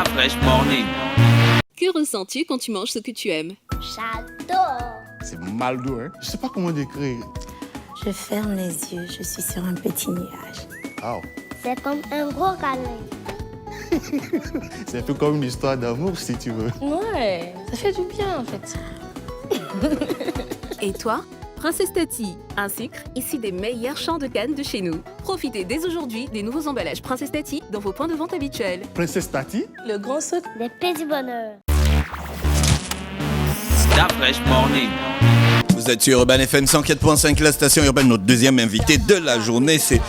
Fresh Morning. Que ressens-tu quand tu manges ce que tu aimes? J'adore. C'est maldo, hein. Je sais pas comment décrire. Je ferme les yeux, je suis sur un petit nuage. Wow. C'est comme un gros câlin. C'est un peu comme une histoire d'amour, si tu veux. Ouais, ça fait du bien en fait. Et toi? Princesse Tati, un sucre issu des meilleurs champs de canne de chez nous. Profitez dès aujourd'hui des nouveaux emballages Princesse Tati dans vos points de vente habituels. Princesse Tati? Le grand sucre. Des petits bonheurs. Fresh Morning. Vous êtes sur Urban FM 104.5, la station urbaine. Notre deuxième invité de la journée, c'est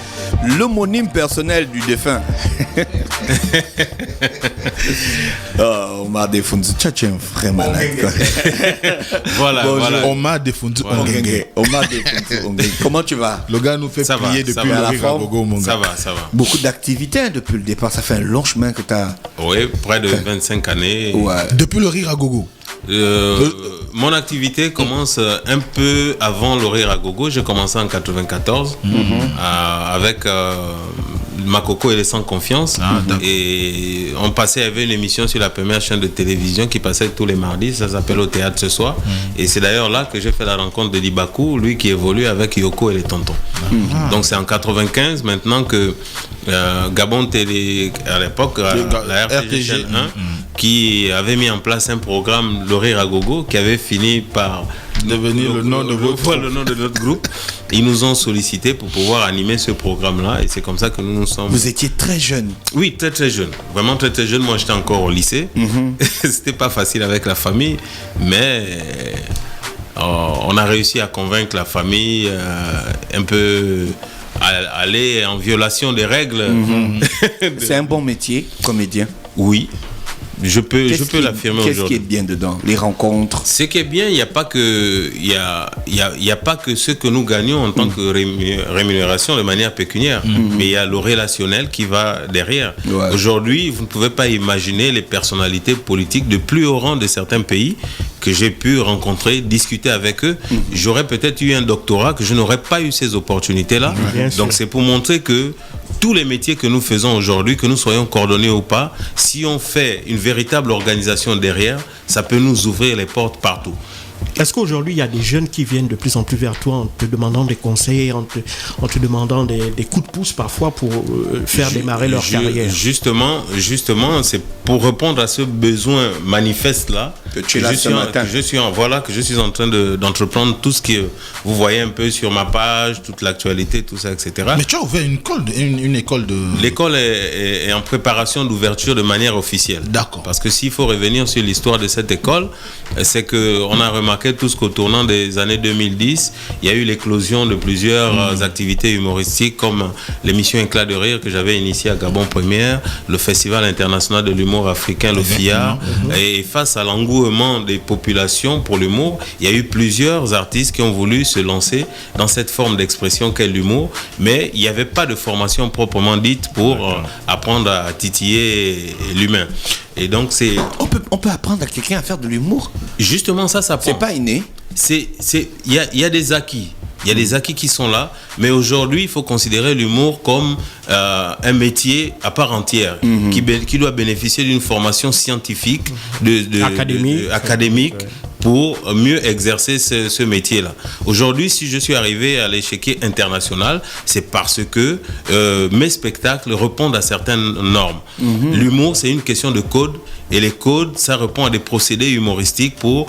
l'homonyme personnel du défunt. Oh, on m'a défondu. Tu es un vrai malade, quoi. Voilà, Bonjour. voilà. On m'a défondu. On m'a défondu. Comment tu vas? Le gars nous fait Ça prier va, ça depuis va. le La rire à forme? gogo, mon gars. Ça va. Beaucoup d'activités hein, depuis le départ. Ça fait un long chemin que tu as. Oui, près de 25 années. Ouais. Depuis le rire à gogo. Mon activité commence un peu avant le rire à gogo. J'ai commencé en 94 avec Makoko et les Sans Confiance. Et on passait, il y avait une émission sur la première chaîne de télévision qui passait tous les mardis. Ça s'appelle Au Théâtre ce soir. Et c'est d'ailleurs là que j'ai fait la rencontre de Libakou, lui qui évolue avec Yoko et les Tontons. Donc c'est en 95 maintenant que Gabon Télé, à l'époque, la RTG chaîne 1, qui avait mis en place un programme, le rire à gogo, qui avait fini par Devenir le nom de votre le nom de notre groupe. Ils nous ont sollicité pour pouvoir animer ce programme-là et c'est comme ça que nous nous sommes... Vous étiez très jeune. Oui, très très jeune. Vraiment très très jeune. Moi, j'étais encore au lycée. C'était pas facile avec la famille, mais on a réussi à convaincre la famille un peu à aller en violation des règles. C'est un bon métier, comédien. Oui. Je peux l'affirmer aujourd'hui. Qu'est-ce qui est bien dedans? Les rencontres. Ce qui est bien, il n'y a pas que ce que nous gagnons en tant que rémunération de manière pécuniaire, mais il y a le relationnel qui va derrière. Ouais. Aujourd'hui, vous ne pouvez pas imaginer les personnalités politiques de plus haut rang de certains pays que j'ai pu rencontrer, discuter avec eux. J'aurais peut-être eu un doctorat que je n'aurais pas eu ces opportunités-là. Donc c'est pour montrer que tous les métiers que nous faisons aujourd'hui, que nous soyons coordonnés ou pas, si on fait une véritable organisation derrière, ça peut nous ouvrir les portes partout. Est-ce qu'aujourd'hui, il y a des jeunes qui viennent de plus en plus vers toi en te demandant des conseils, en te demandant des coups de pouce parfois pour faire démarrer leur carrière? Justement, c'est pour répondre à ce besoin manifeste-là que je suis en train d'entreprendre tout ce que vous voyez un peu sur ma page, toute l'actualité, tout ça, etc. Mais tu as ouvert une école de... L'école est en préparation d'ouverture de manière officielle. D'accord. Parce que s'il faut revenir sur l'histoire de cette école, c'est qu'on a remarqué tous qu'au tournant des années 2010, il y a eu l'éclosion de plusieurs activités humoristiques comme l'émission Éclat de rire que j'avais initiée à Gabon Première, le Festival international de l'humour africain, le FIA. Et face à l'engouement des populations pour l'humour, il y a eu plusieurs artistes qui ont voulu se lancer dans cette forme d'expression qu'est l'humour, mais il n'y avait pas de formation proprement dite pour apprendre à titiller l'humain. Et donc c'est... On peut apprendre à quelqu'un à faire de l'humour. Justement, ça prend. C'est pas inné. Il y a des acquis. Il y a des acquis qui sont là, mais aujourd'hui, il faut considérer l'humour comme un métier à part entière, qui doit bénéficier d'une formation scientifique, académique, pour mieux exercer ce métier-là. Aujourd'hui, si je suis arrivé à l'échiquier international, c'est parce que mes spectacles répondent à certaines normes. L'humour, c'est une question de code, et les codes, ça répond à des procédés humoristiques pour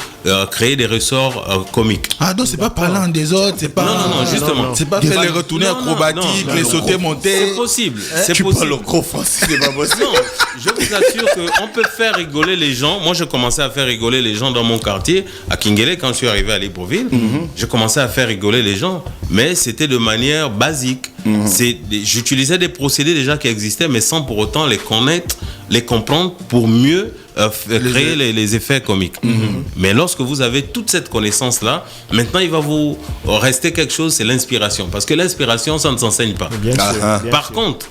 créer des ressorts comiques. Ah, donc c'est pas parlant des autres, c'est pas... Non, justement. C'est pas faire les retournées acrobatiques, les sauter, monter... C'est possible. Tu parles au gros français, c'est pas possible. Non, je vous assure qu'on peut faire rigoler les gens. Moi, je commençais à faire rigoler les gens dans mon quartier, à Kinguélé, quand je suis arrivé à Libreville. Je commençais à faire rigoler les gens, mais c'était de manière basique. J'utilisais des procédés déjà qui existaient, mais sans pour autant les connaître, les comprendre pour mieux créer les effets comiques. Mais lorsque vous avez toute cette connaissance-là, maintenant il va vous rester quelque chose, c'est l'inspiration. Parce que l'inspiration, ça ne s'enseigne pas. Par contre,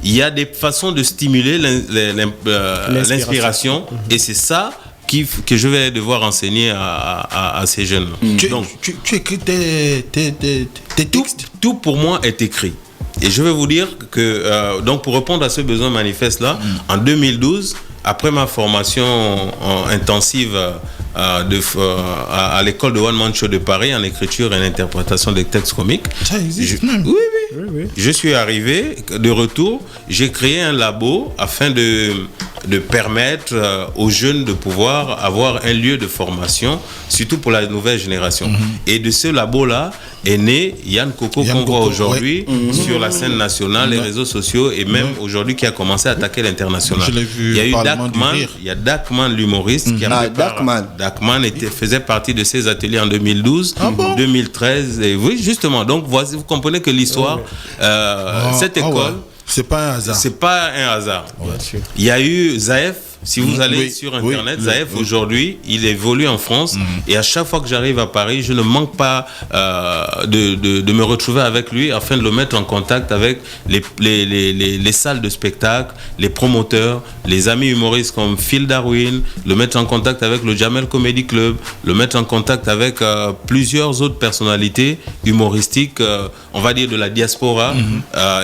il y a des façons de stimuler l'inspiration, et c'est ça que je vais devoir enseigner à ces jeunes. Donc, tu écris tes textes? Tout pour moi est écrit. Et je vais vous dire que, donc pour répondre à ce besoin manifeste-là, en 2012, après ma formation intensive à l'école de One Man Show de Paris en écriture et en interprétation des textes comiques. Ça existe même. Oui. Je suis arrivé de retour, j'ai créé un labo afin de permettre aux jeunes de pouvoir avoir un lieu de formation, surtout pour la nouvelle génération. Et de ce labo-là est né Yann Coco qu'on voit aujourd'hui sur la scène nationale, les réseaux sociaux et même aujourd'hui qui a commencé à attaquer l'international. Je l'ai vu. Il y a eu Dakman l'humoriste qui a Dakman faisait partie de ces ateliers en 2012, 2013 et oui justement. Donc vous comprenez que l'histoire cette école c'est pas un hasard. C'est pas un hasard. Il y a eu Zaef. Si vous allez sur Internet, Zaef, aujourd'hui, il évolue en France. Et à chaque fois que j'arrive à Paris, je ne manque pas de me retrouver avec lui afin de le mettre en contact avec les salles de spectacle, les promoteurs, les amis humoristes comme Phil Darwin, le mettre en contact avec le Jamel Comedy Club, le mettre en contact avec plusieurs autres personnalités humoristiques, on va dire de la diaspora,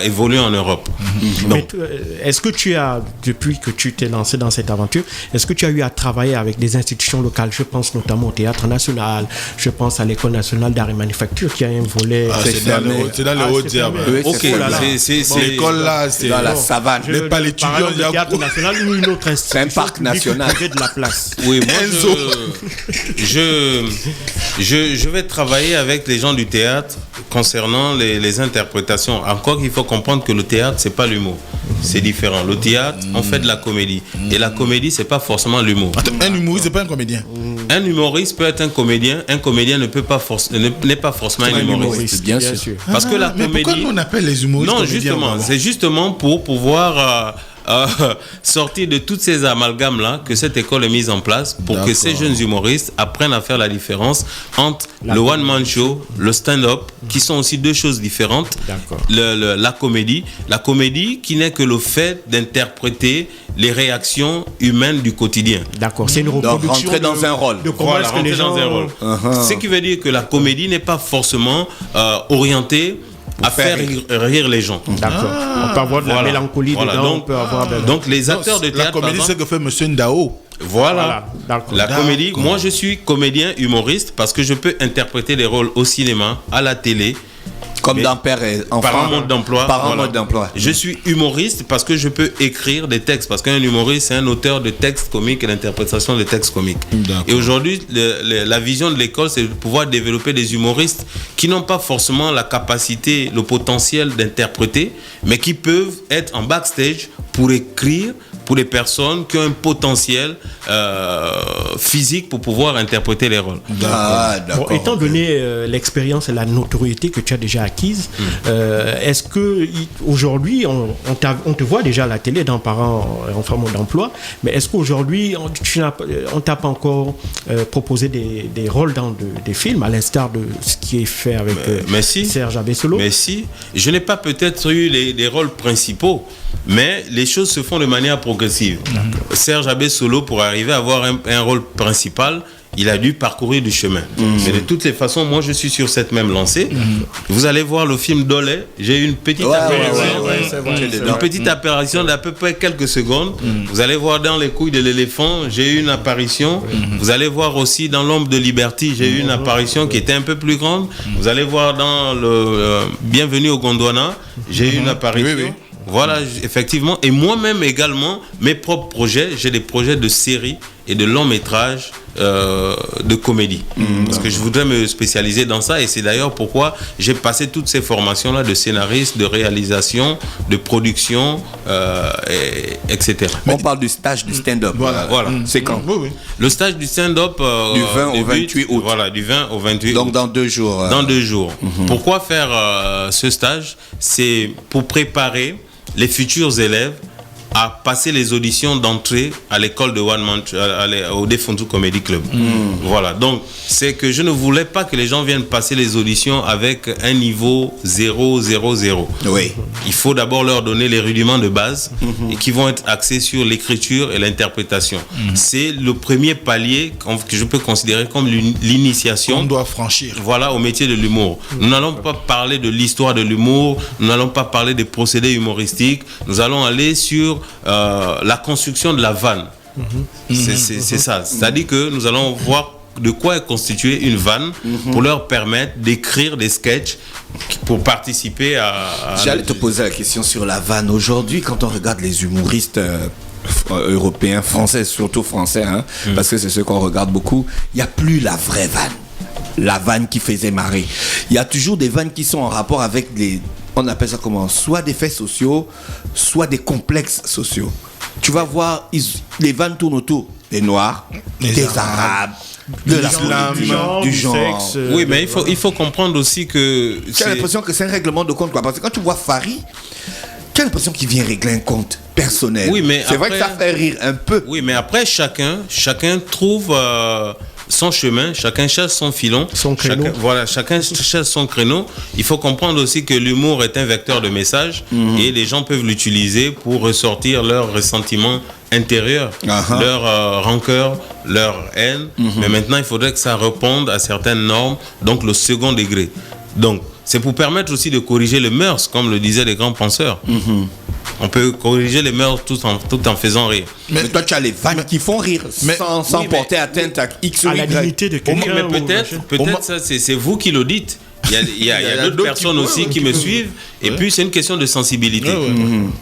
évoluant en Europe. Mais est-ce que tu as, depuis que tu t'es lancé dans cette aventure, est-ce que tu as eu à travailler avec des institutions locales? Je pense notamment au Théâtre National, je pense à l'École Nationale d'Art et Manufacture qui a un volet... c'est dans le Haut-Diable. Ok, c'est l'école là, c'est dans la savane. Mais pas l'étudiant. Le Théâtre National ou une autre institution. C'est un parc national. De la place. Oui, moi je vais travailler avec les gens du théâtre concernant les interprétations. Encore qu'il faut comprendre que le théâtre, c'est pas l'humour. C'est différent. Le théâtre, on fait de la comédie. Et la comédie, c'est pas forcément l'humour. Un humoriste, c'est pas un comédien. Un humoriste peut être un comédien. Un comédien n'est pas forcément un humoriste. Bien sûr. Parce que la mais comédie... pourquoi on appelle les humoristes Non, comédiens, justement. C'est justement pour pouvoir... sortir de toutes ces amalgames-là que cette école est mise en place pour que ces jeunes humoristes apprennent à faire la différence entre le one-man show, le stand-up, qui sont aussi deux choses différentes. La comédie qui n'est que le fait d'interpréter les réactions humaines du quotidien. D'accord, c'est une reproduction. Donc, rentrer dans un rôle. Rentrer dans un rôle. Ce qui veut dire que la comédie n'est pas forcément orientée à faire rire les gens. D'accord. On peut avoir de la mélancolie dedans. Donc, donc les acteurs de théâtre... La comédie, c'est que fait Monsieur Ndao. Voilà. La comédie. Moi, je suis comédien humoriste parce que je peux interpréter les rôles au cinéma, à la télé. Comme dans Père et Enfant. Par un mode d'emploi. Mode d'emploi. Je suis humoriste parce que je peux écrire des textes. Parce qu'un humoriste, c'est un auteur de textes comiques et d'interprétation de textes comiques. Et aujourd'hui, la vision de l'école, c'est de pouvoir développer des humoristes qui n'ont pas forcément la capacité, le potentiel d'interpréter, mais qui peuvent être en backstage pour écrire pour les personnes qui ont un potentiel physique pour pouvoir interpréter les rôles. Bon, étant donné l'expérience et la notoriété que tu as déjà acquise, est-ce que aujourd'hui on te voit déjà à la télé dans Parents Enfants Mode d'Emploi, mais est-ce qu'aujourd'hui on t'a pas encore proposé des rôles dans des films, à l'instar de ce qui est fait avec Serge Abessolo? Mais si, je n'ai pas peut-être eu les rôles principaux, mais les choses se font de manière progressive. Serge Abessolo, pour arriver à avoir un rôle principal, il a dû parcourir du chemin. Mais de toutes les façons, moi je suis sur cette même lancée. Vous allez voir le film Dolé, j'ai eu une petite apparition d'à peu près quelques secondes. Vous allez voir dans Les couilles de l'éléphant, j'ai eu une apparition. Vous allez voir aussi dans L'ombre de Liberty, j'ai eu une apparition qui était un peu plus grande. Vous allez voir dans le Bienvenue au Gondwana, j'ai eu une apparition. Voilà, effectivement. Et moi-même également, mes propres projets, j'ai des projets de séries et de longs métrages de comédie. Parce que je voudrais me spécialiser dans ça, et c'est d'ailleurs pourquoi j'ai passé toutes ces formations-là de scénariste, de réalisation, de production, etc. On parle du stage du stand-up. Voilà. C'est quand? Le stage du stand-up du 20 au 28 août. Voilà, du 20 au 28 Donc août. dans 2 jours. Dans 2 jours. Pourquoi faire ce stage? C'est pour préparer les futurs élèves à passer les auditions d'entrée à l'école de One Man, au Defontu Comedy Club. Voilà, donc c'est que je ne voulais pas que les gens viennent passer les auditions avec un niveau 0, 0, 0. Oui. Il faut d'abord leur donner les rudiments de base et qui vont être axés sur l'écriture et l'interprétation. C'est le premier palier que je peux considérer comme l'initiation. On doit franchir. Voilà, au métier de l'humour. Nous n'allons pas parler de l'histoire de l'humour, nous n'allons pas parler des procédés humoristiques, nous allons aller sur sur la construction de la vanne. C'est ça. C'est-à-dire que nous allons voir de quoi est constituée une vanne pour leur permettre d'écrire des sketchs pour participer à J'allais te poser la question sur la vanne. Aujourd'hui, quand on regarde les humoristes européens, français, surtout français, hein, parce que c'est ceux qu'on regarde beaucoup, il n'y a plus la vraie vanne. La vanne qui faisait marrer. Il y a toujours des vannes qui sont en rapport avec on appelle ça comment, soit des faits sociaux, soit des complexes sociaux. Tu vas voir, les vannes tournent autour des Noirs, des Arabes, de l'islam, du genre. sexe, oui, mais il faut comprendre aussi que Tu as l'impression que c'est un règlement de compte, quoi. Parce que quand tu vois Farid, tu as l'impression qu'il vient régler un compte personnel. Oui, mais c'est vrai que ça fait rire un peu. Oui, mais après, chacun trouve son chemin, chacun cherche son filon. Son créneau. Chacun cherche son créneau. Il faut comprendre aussi que l'humour est un vecteur de message et les gens peuvent l'utiliser pour ressortir leurs ressentiments intérieurs, leur rancœur, leur haine. Mais maintenant, il faudrait que ça réponde à certaines normes, donc le second degré. Donc, c'est pour permettre aussi de corriger les mœurs, comme le disaient les grands penseurs. On peut corriger les mœurs tout en faisant rire. Mais toi, tu as les vannes qui font rire sans porter atteinte à X ou à la Y. dignité de quelqu'un. Mais peut-être ça, c'est vous qui le dites. Il y a d'autres personnes aussi qui me suivent. Et puis, c'est une question de sensibilité.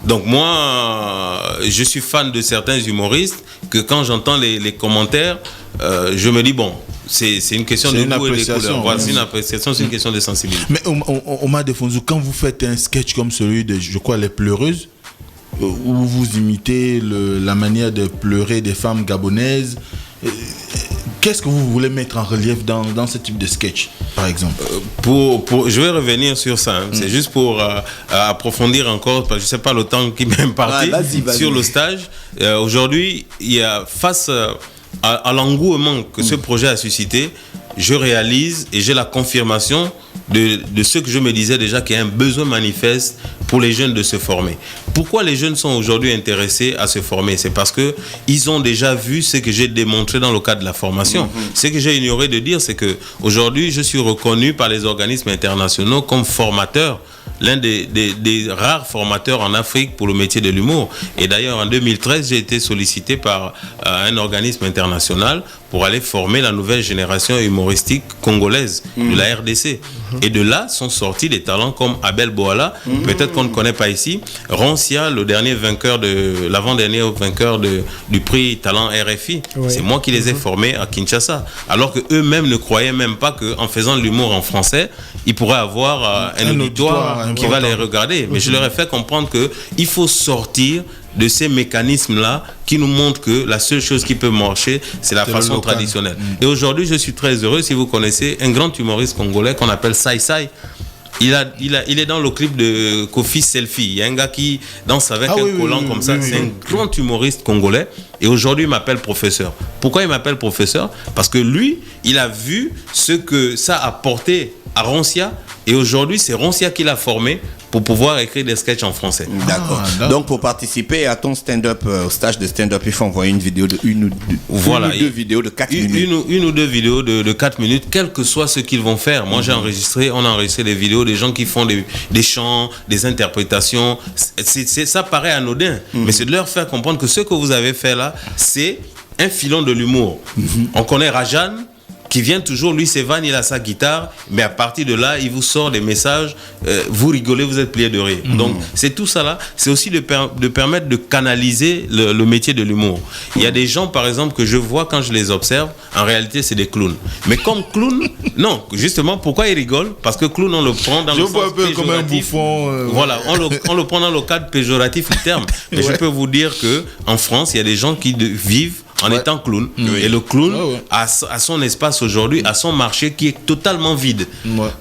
Donc, moi, je suis fan de certains humoristes que quand j'entends les commentaires, je me dis, bon, c'est une question de goût et de couleur. Voilà, c'est une appréciation, c'est une question de sensibilité. Mais Omar Defonzo, quand vous faites un sketch comme celui de, je crois, Les Pleureuses, où vous imitez la manière de pleurer des femmes gabonaises, qu'est-ce que vous voulez mettre en relief dans ce type de sketch, par exemple? Je vais revenir sur ça. C'est juste pour approfondir encore, parce que je ne sais pas le temps qui m'est imparti sur le stage. Aujourd'hui, il y a face à l'engouement que ce projet a suscité, je réalise et j'ai la confirmation de ce que je me disais déjà, qu'il y a un besoin manifeste pour les jeunes de se former. Pourquoi les jeunes sont aujourd'hui intéressés à se former? C'est parce qu'ils ont déjà vu ce que j'ai démontré dans le cadre de la formation. Ce que j'ai ignoré de dire, c'est qu'aujourd'hui, je suis reconnu par les organismes internationaux comme formateur, l'un des rares formateurs en Afrique pour le métier de l'humour. Et d'ailleurs, en 2013, j'ai été sollicité par un organisme international pour aller former la nouvelle génération humoristique congolaise de la RDC. Et de là sont sortis des talents comme Abel Boala, peut-être qu'on ne connaît pas ici, Roncia, le dernier vainqueur l'avant-dernier vainqueur du prix Talent RFI. Ouais. C'est moi qui les ai formés à Kinshasa. Alors qu'eux-mêmes ne croyaient même pas qu'en faisant de l'humour en français, ils pourraient avoir un auditoire qui va les regarder. Mais je leur ai fait comprendre qu'il faut sortir de ces mécanismes-là qui nous montrent que la seule chose qui peut marcher, c'est la façon traditionnelle. Et aujourd'hui, je suis très heureux, si vous connaissez un grand humoriste congolais qu'on appelle Sai Sai. Il est dans le clip de Kofi Selfie. Il y a un gars qui danse avec un collant comme ça. C'est un grand humoriste congolais. Et aujourd'hui, il m'appelle professeur. Pourquoi il m'appelle professeur? Parce que lui, il a vu ce que ça a apporté à Roncia. Et aujourd'hui, c'est Roncia qui l'a formé pour pouvoir écrire des sketchs en français. D'accord. Donc, pour participer à ton stand-up, au stage de stand-up, il faut envoyer une vidéo de une ou deux vidéos de 4 minutes. Une ou deux vidéos de 4 minutes, quel que soit ce qu'ils vont faire. Moi, on a enregistré des vidéos des gens qui font des chants, des interprétations. Ça paraît anodin, mais c'est de leur faire comprendre que ce que vous avez fait là, c'est un filon de l'humour. On connaît Rajan, qui vient toujours, lui, c'est Van, il a sa guitare, mais à partir de là, il vous sort des messages, vous rigolez, vous êtes pliés de rire. Donc, c'est tout ça là, c'est aussi de permettre de canaliser le métier de l'humour. Il y a des gens, par exemple, que je vois quand je les observe, en réalité, c'est des clowns. Mais comme clown, non, justement, pourquoi ils rigolent? Parce que clown, on le prend dans le sens péjoratif. Je vois un peu comme un bouffon. Voilà, on le prend dans le cadre péjoratif du terme. Mais je peux vous dire qu'en France, il y a des gens qui vivent en étant clown. Et le clown a son espace aujourd'hui, a son marché qui est totalement vide.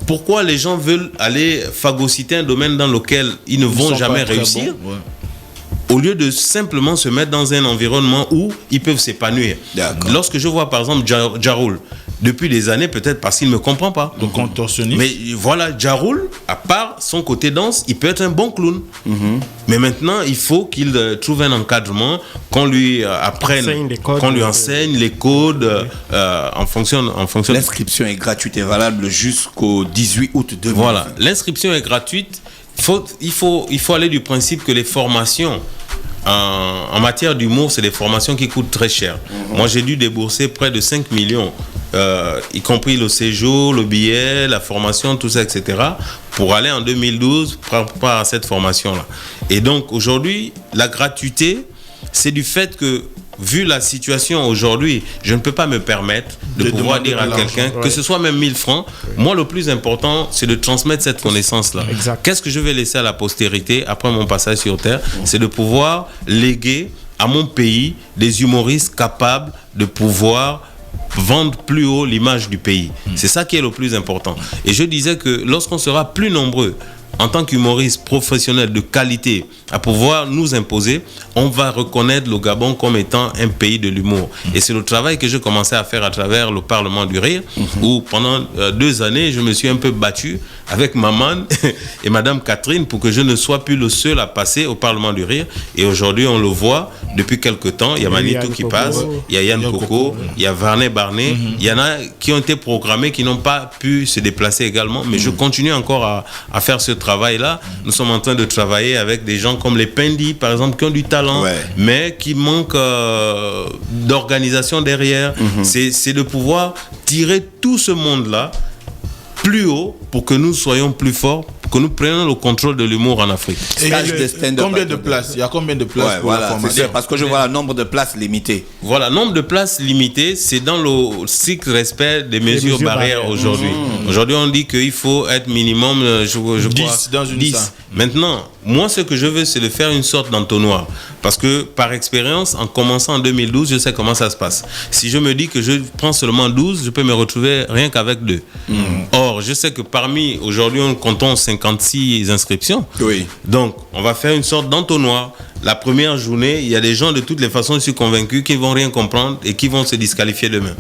Pourquoi les gens veulent aller phagocyter un domaine dans lequel ils ne vont jamais réussir, au lieu de simplement se mettre dans un environnement où ils peuvent s'épanouir? Lorsque je vois par exemple Jarul, depuis des années, peut-être parce qu'il ne me comprend pas. Le contorsionniste. Mais voilà, Jarul, à part son côté danse, il peut être un bon clown. Mais maintenant, il faut qu'il trouve un encadrement, qu'on lui apprenne, qu'on lui enseigne les codes en fonction. L'inscription est gratuite et valable jusqu'au 18 août 2020. Voilà, l'inscription est gratuite. Il faut aller du principe que les formations en matière d'humour, c'est des formations qui coûtent très cher. Moi, j'ai dû débourser près de 5 millions, y compris le séjour, le billet, la formation, tout ça, etc., pour aller en 2012 par cette formation-là. Et donc, aujourd'hui, la gratuité, c'est du fait que, vu la situation aujourd'hui, je ne peux pas me permettre de pouvoir dire à quelqu'un, que ce soit même 1000 francs, moi le plus important, c'est de transmettre cette connaissance-là. Qu'est-ce que je vais laisser à la postérité après mon passage sur Terre? C'est de pouvoir léguer à mon pays des humoristes capables de pouvoir vendre plus haut l'image du pays. C'est ça qui est le plus important. Et je disais que lorsqu'on sera plus nombreux en tant qu'humoriste professionnel de qualité à pouvoir nous imposer, on va reconnaître le Gabon comme étant un pays de l'humour. Et c'est le travail que j'ai commencé à faire à travers le Parlement du Rire, où pendant 2 années, je me suis un peu battu avec Maman et Madame Catherine pour que je ne sois plus le seul à passer au Parlement du Rire. Et aujourd'hui, on le voit depuis quelque temps. Il y a Manitou qui passe, il y a Yann Coco, il y a Varney Barney. Il y en a qui ont été programmés, qui n'ont pas pu se déplacer également. Mais je continue encore à faire ce travail-là. Nous sommes en train de travailler avec des gens comme les Pendi, par exemple, qui ont du talent, mais qui manquent d'organisation derrière. C'est de pouvoir tirer tout ce monde-là plus haut pour que nous soyons plus forts, pour que nous prenions le contrôle de l'humour en Afrique. Et combien de places? Il y a combien de places pour la formation? Parce que je vois le nombre de places limité. Voilà, nombre de places limité, c'est dans le strict respect des mesures barrières aujourd'hui. Aujourd'hui, on dit qu'il faut être minimum, je 10 crois, dans une 10. salle. Maintenant, moi, ce que je veux, c'est de faire une sorte d'entonnoir. Parce que, par expérience, en commençant en 2012, je sais comment ça se passe. Si je me dis que je prends seulement 12, je peux me retrouver rien qu'avec 2. Or, je sais que parmi, aujourd'hui, on comptons 56 inscriptions. Oui. Donc, on va faire une sorte d'entonnoir. La première journée, il y a des gens, de toutes les façons, je suis convaincu, qui ne vont rien comprendre et qui vont se disqualifier d'eux-mêmes.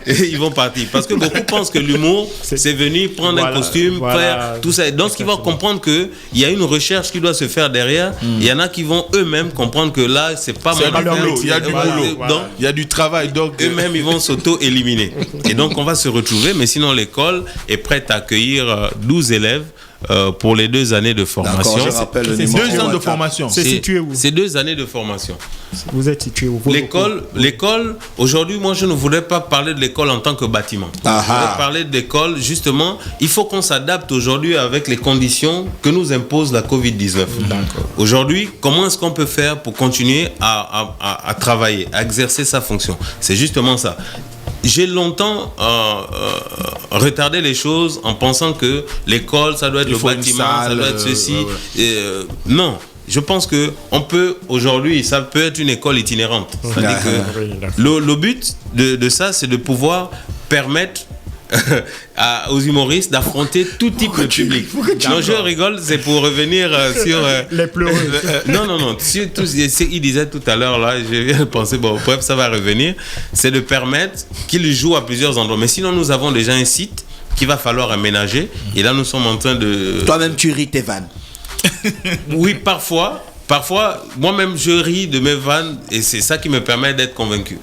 Ils vont partir. Parce que beaucoup pensent que l'humour, c'est venir prendre un costume, faire tout ça. Donc, ils vont comprendre qu'il y a une recherche qui doit se faire derrière. Il y en a qui vont eux-mêmes comprendre que là, c'est pas mon boulot. Il y a du boulot. Donc, il y a du travail. Donc, eux-mêmes, ils vont s'auto-éliminer. Et donc, on va se retrouver. Mais sinon, l'école est prête à accueillir 12 élèves pour les 2 années de formation. Je rappelle le numéro 2 ans de formation. C'est situé où? C'est 2 années de formation. Vous êtes situé où? L'école, aujourd'hui, moi, je ne voudrais pas parler de l'école en tant que bâtiment. Je voudrais parler de l'école, justement, il faut qu'on s'adapte aujourd'hui avec les conditions que nous impose la Covid-19. Aujourd'hui, comment est-ce qu'on peut faire pour continuer à travailler, à exercer sa fonction? C'est justement ça. J'ai longtemps retardé les choses en pensant que l'école, ça doit être le bâtiment, ça doit être ceci. Non, je pense que on peut aujourd'hui, ça peut être une école itinérante. C'est-à-dire que le but de ça, c'est de pouvoir permettre aux humoristes d'affronter tout type de public. Non, je rigole, c'est pour revenir sur les pleureux. Non, sur tout, il disait tout à l'heure là, je viens de penser, bon, bref, ça va revenir, c'est de permettre qu'ils jouent à plusieurs endroits. Mais sinon, nous avons déjà un site qu'il va falloir aménager, et là nous sommes en train de... Toi-même tu ris tes vannes. Oui, parfois, moi-même, je ris de mes vannes et c'est ça qui me permet d'être convaincu.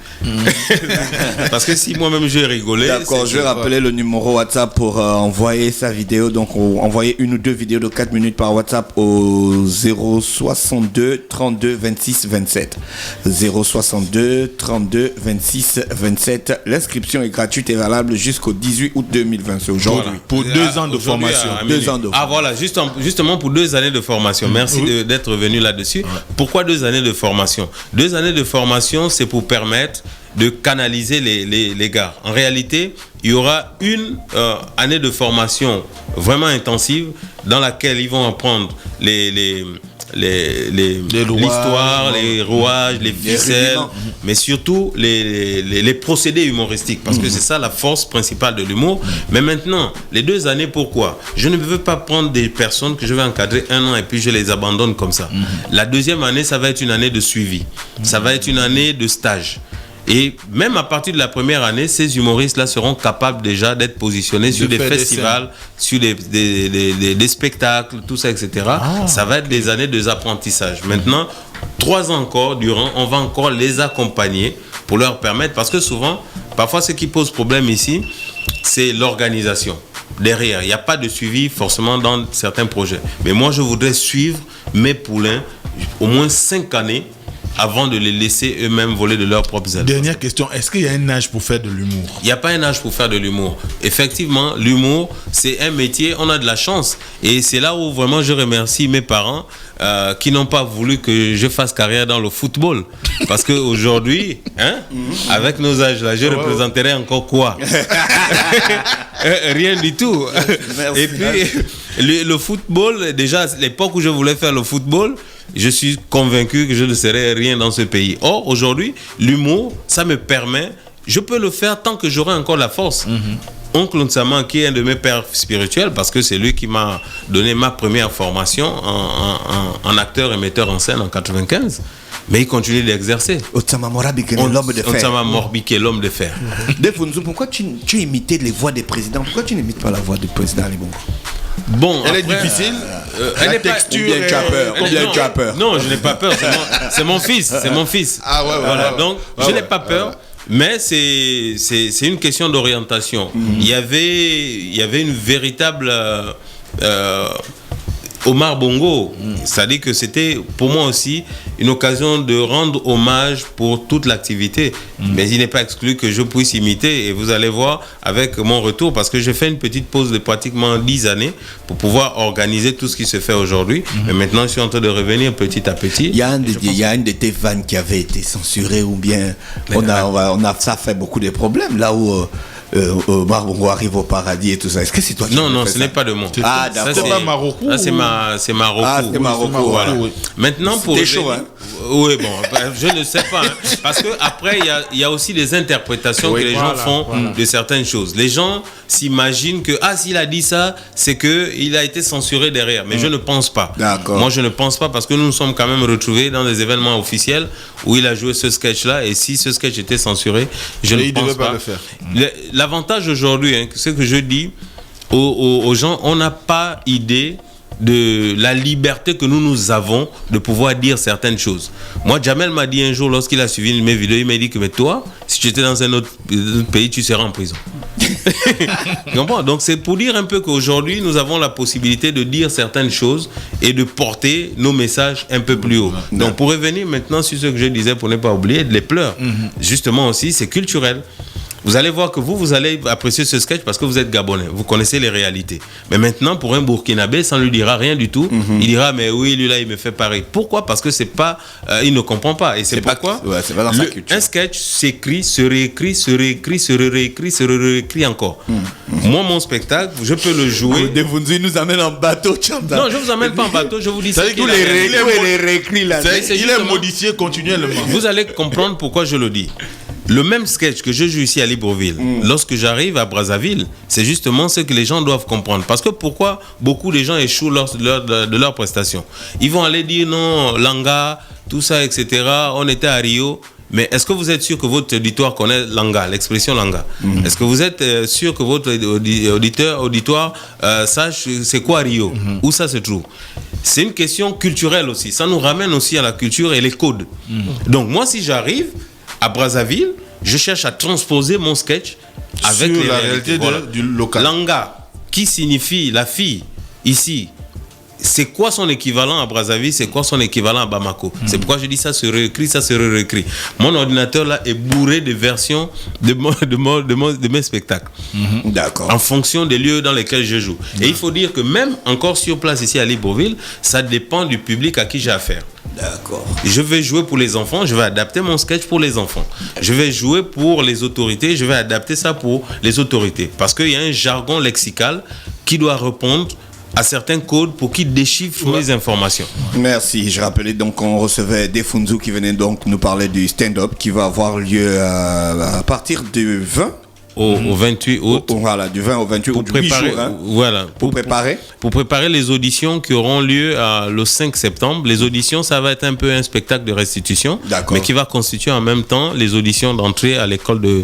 Parce que si moi-même je rigolais... D'accord, je vais rappeler le numéro WhatsApp pour envoyer sa vidéo. Donc, envoyer 1 ou 2 vidéos de 4 minutes par WhatsApp au 062 32 26 27. 062 32 26 27. L'inscription est gratuite et valable jusqu'au 18 août 2020. C'est aujourd'hui. Voilà. Pour 2 ans de formation. 2 ans de formation. Ah voilà, justement pour 2 années de formation. Merci d'être venu là-dessus. Pourquoi 2 années de formation? 2 années de formation, c'est pour permettre de canaliser les gars. En réalité, il y aura une année de formation vraiment intensive dans laquelle ils vont apprendre l'histoire, les rouages, les ficelles, mais surtout les procédés humoristiques, parce que c'est ça la force principale de l'humour. Mais maintenant, les 2 années, pourquoi? Je ne veux pas prendre des personnes que je vais encadrer 1 an et puis je les abandonne comme ça. La 2e année, ça va être une année de suivi, ça va être une année de stage. Et même à partir de la première année, ces humoristes-là seront capables déjà d'être positionnés sur des festivals, sur des spectacles, tout ça, etc. Ça va être des années de apprentissage. Maintenant, 3 ans encore durant, on va encore les accompagner pour leur permettre, parce que souvent, parfois ce qui pose problème ici, c'est l'organisation. Derrière, il n'y a pas de suivi forcément dans certains projets. Mais moi, je voudrais suivre mes poulains au moins 5 années avant de les laisser eux-mêmes voler de leurs propres ailes. Dernière question, est-ce qu'il y a un âge pour faire de l'humour? Il n'y a pas un âge pour faire de l'humour. Effectivement, l'humour, c'est un métier, on a de la chance. Et c'est là où vraiment je remercie mes parents qui n'ont pas voulu que je fasse carrière dans le football. Parce qu'aujourd'hui, avec nos âges là, je représenterais encore quoi? Rien du tout. Merci. Et puis, le football, déjà, à l'époque où je voulais faire le football, je suis convaincu que je ne serais rien dans ce pays. Or, aujourd'hui, l'humour, ça me permet, je peux le faire tant que j'aurai encore la force. Oncle Nsama, qui est un de mes pères spirituels, parce que c'est lui qui m'a donné ma première formation en acteur et metteur en scène en 95, mais il continue d'exercer. Otsama Morabike, l'homme de fer. Otsama Morabike, l'homme de fer. Defunzu, pourquoi tu imitais les voix des présidents? Pourquoi tu n'imites pas la voix du président Ali Bongo? Bon, Elle après, est difficile. elle La est pas- texture. Combien tu as peur? Combien tu as peur? Non, je n'ai pas peur. C'est mon fils. C'est mon fils. Ah ouais, Voilà. ouais. Donc, je n'ai pas peur. Mais c'est une question d'orientation. Il y avait une véritable Omar Bongo, c'est-à-dire que c'était pour moi aussi une occasion de rendre hommage pour toute l'activité. Mais il n'est pas exclu que je puisse imiter, et vous allez voir avec mon retour, parce que j'ai fait une petite pause de pratiquement 10 années pour pouvoir organiser tout ce qui se fait aujourd'hui. Mais maintenant, je suis en train de revenir petit à petit. Il y a une de tes vannes qui avait été censurée, ou bien ça a fait beaucoup de problèmes là où Omar Bongo arrive au paradis et tout ça. Est-ce que c'est toi qui Non, as fait ce ça? n'est pas de moi. Ah, Ça, d'accord. C'est pas Marocco. Ça, c'est Marocco. Ah, c'est Marocco, Voilà. oui. Maintenant, pour C'était chaud, revenir- Oui, bon, je ne sais pas. Parce que après, il y a aussi des interprétations que les gens font de certaines choses. Les gens s'imaginent que, s'il a dit ça, c'est qu'il a été censuré derrière. Mais je ne pense pas. D'accord. Moi, je ne pense pas, parce que nous nous sommes quand même retrouvés dans des événements officiels où il a joué ce sketch-là. Et si ce sketch était censuré, je ne il pense devait pas pas le faire. L'avantage aujourd'hui, c'est que je dis aux gens, on n'a pas idée de la liberté que nous avons de pouvoir dire certaines choses. Moi, Jamel m'a dit un jour, lorsqu'il a suivi mes vidéos, il m'a dit que, mais toi, si tu étais dans un autre pays, tu seras en prison. Tu comprends? Donc c'est pour dire un peu qu'aujourd'hui, nous avons la possibilité de dire certaines choses et de porter nos messages un peu plus haut. Donc pour revenir maintenant sur ce que je disais, pour ne pas oublier, les pleurs. Justement aussi, c'est culturel. Vous allez voir que vous allez apprécier ce sketch parce que vous êtes Gabonais, vous connaissez les réalités. Mais maintenant, pour un Burkinabé, ça ne lui dira rien du tout. Il dira, mais oui, lui là, il me fait pareil. Pourquoi? Parce que c'est pas, il ne comprend pas. Et c'est pourquoi c'est pas dans sa culture. un sketch s'écrit, se réécrit, se réécrit, se réécrit, se réécrit encore. Moi, mon spectacle, je peux le jouer. Defunzu nous amène en bateau, Tchanda. Non, je vous amène pas en bateau, je vous dis ça. C'est-à-dire qu'il que a réécrit. les réécrits là. C'est Il est justement- modifié continuellement. Vous allez comprendre pourquoi je le dis. Le même sketch que je joue ici à Libreville, lorsque j'arrive à Brazzaville, c'est justement ce que les gens doivent comprendre. Parce que pourquoi beaucoup de gens échouent lors de leur prestation? Ils vont aller dire non, Langa, tout ça, etc. On était à Rio. Mais est-ce que vous êtes sûr que votre auditoire connaît Langa, l'expression Langa? Est-ce que vous êtes sûr que votre auditoire sache c'est quoi Rio? Où ça se trouve? C'est une question culturelle aussi. Ça nous ramène aussi à la culture et les codes. Donc moi, si j'arrive à Brazzaville, je cherche à transposer mon sketch avec Sur les la réalités. réalité du local. Langa, qui signifie la fille ici, c'est quoi son équivalent à Brazzaville, c'est quoi son équivalent à Bamako? C'est pourquoi je dis ça se réécrit, ça se réécrit. Mon ordinateur là est bourré de versions de mes spectacles. D'accord. En fonction des lieux dans lesquels je joue. Et il faut dire que même encore sur place ici à Libreville, ça dépend du public à qui j'ai affaire. D'accord. Je vais jouer pour les enfants, je vais adapter mon sketch pour les enfants. Je vais jouer pour les autorités, je vais adapter ça pour les autorités. Parce qu'il y a un jargon lexical qui doit répondre à certains codes pour qu'ils déchiffrent les informations. Merci. Je rappelais donc qu'on recevait Defunzu qui venait donc nous parler du stand-up qui va avoir lieu à partir du 20 Au 28 août. Voilà, du 20 au 28 août, 8 préparer, jours, hein, voilà, pour préparer. Pour préparer les auditions qui auront lieu le 5 septembre. Les auditions, ça va être un peu un spectacle de restitution, mais qui va constituer en même temps les auditions d'entrée à l'école de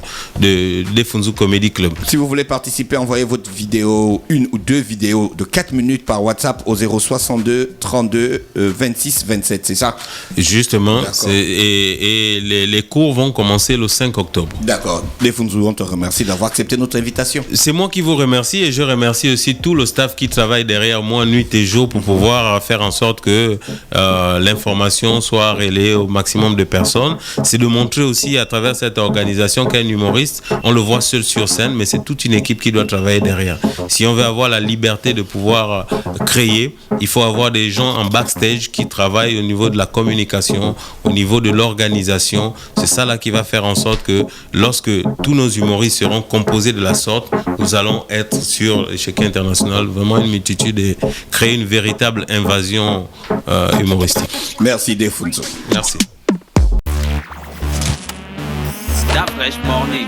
Defunzu Comedy Club. Si vous voulez participer, envoyez votre vidéo, une ou deux vidéos de 4 minutes par WhatsApp au 062 32 26 27, c'est ça? Justement, et les cours vont commencer le 5 octobre. D'accord. Defunzu, on te remercie Merci d'avoir accepté notre invitation. C'est moi qui vous remercie et je remercie aussi tout le staff qui travaille derrière moi nuit et jour pour pouvoir faire en sorte que l'information soit relayée au maximum de personnes. C'est de montrer aussi à travers cette organisation qu'un humoriste, on le voit seul sur scène, mais c'est toute une équipe qui doit travailler derrière. Si on veut avoir la liberté de pouvoir créer, il faut avoir des gens en backstage qui travaillent au niveau de la communication, au niveau de l'organisation. C'est ça là qui va faire en sorte que lorsque tous nos humoristes seront composés de la sorte, nous allons être sur l'échiquier international vraiment une multitude et créer une véritable invasion humoristique. Merci Defunzo. Merci. Stop Fresh Morning.